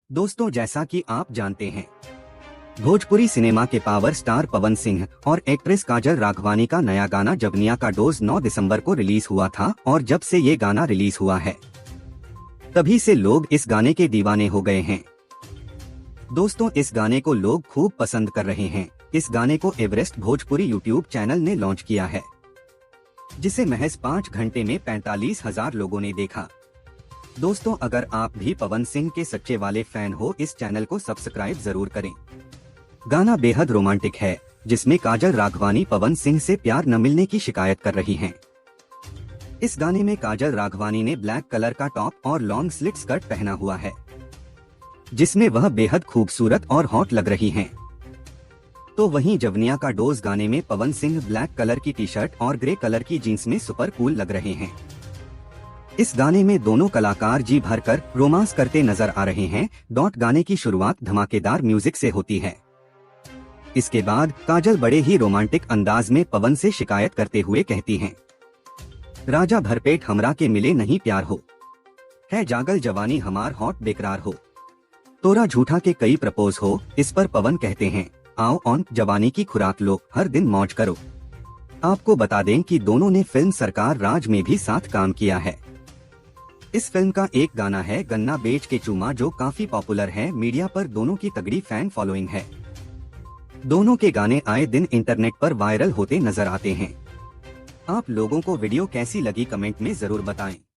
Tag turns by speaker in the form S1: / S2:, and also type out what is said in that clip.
S1: दोस्तों, जैसा कि आप जानते हैं, भोजपुरी सिनेमा के पावर स्टार पवन सिंह और एक्ट्रेस काजल राघवानी का नया गाना जवनिया का डोज 9 दिसंबर को रिलीज हुआ था और जब से ये गाना रिलीज हुआ है तभी से लोग इस गाने के दीवाने हो गए हैं। दोस्तों, इस गाने को लोग खूब पसंद कर रहे हैं। इस गाने को एवरेस्ट भोजपुरी यूट्यूब चैनल ने लॉन्च किया है, जिसे महज 5 घंटे में 45,000 लोगों ने देखा। दोस्तों, अगर आप भी पवन सिंह के सच्चे वाले फैन हो, इस चैनल को सब्सक्राइब जरूर करें। गाना बेहद रोमांटिक है, जिसमें काजल राघवानी पवन सिंह से प्यार न मिलने की शिकायत कर रही हैं। इस गाने में काजल राघवानी ने ब्लैक कलर का टॉप और लॉन्ग स्लिट स्कर्ट पहना हुआ है, जिसमें वह बेहद खूबसूरत और हॉट लग रही हैं। तो वहीं जवनिया का डोज गाने में पवन सिंह ब्लैक कलर की टी शर्ट और ग्रे कलर की जीन्स में सुपर कूल लग रहे हैं। इस गाने में दोनों कलाकार जी भरकर रोमांस करते नजर आ रहे हैं। गाने की शुरुआत धमाकेदार म्यूजिक से होती है। इसके बाद काजल बड़े ही रोमांटिक अंदाज में पवन से शिकायत करते हुए कहती हैं, राजा भरपेट हमरा के मिले नहीं प्यार हो, है जागल जवानी हमार हॉट बेकरार हो, तोरा झूठा के कई प्रपोज हो। इस पर पवन कहते हैं, आओ ऑन जवानी की खुराक लो, हर दिन मौज करो। आपको बता दें कि दोनों ने फिल्म सरकार राज में भी साथ काम किया है। इस फिल्म का एक गाना है गन्ना बेच के चूमा, जो काफी पॉपुलर है। मीडिया पर दोनों की तगड़ी फैन फॉलोइंग है। दोनों के गाने आए दिन इंटरनेट पर वायरल होते नजर आते हैं। आप लोगों को वीडियो कैसी लगी कमेंट में जरूर बताएं।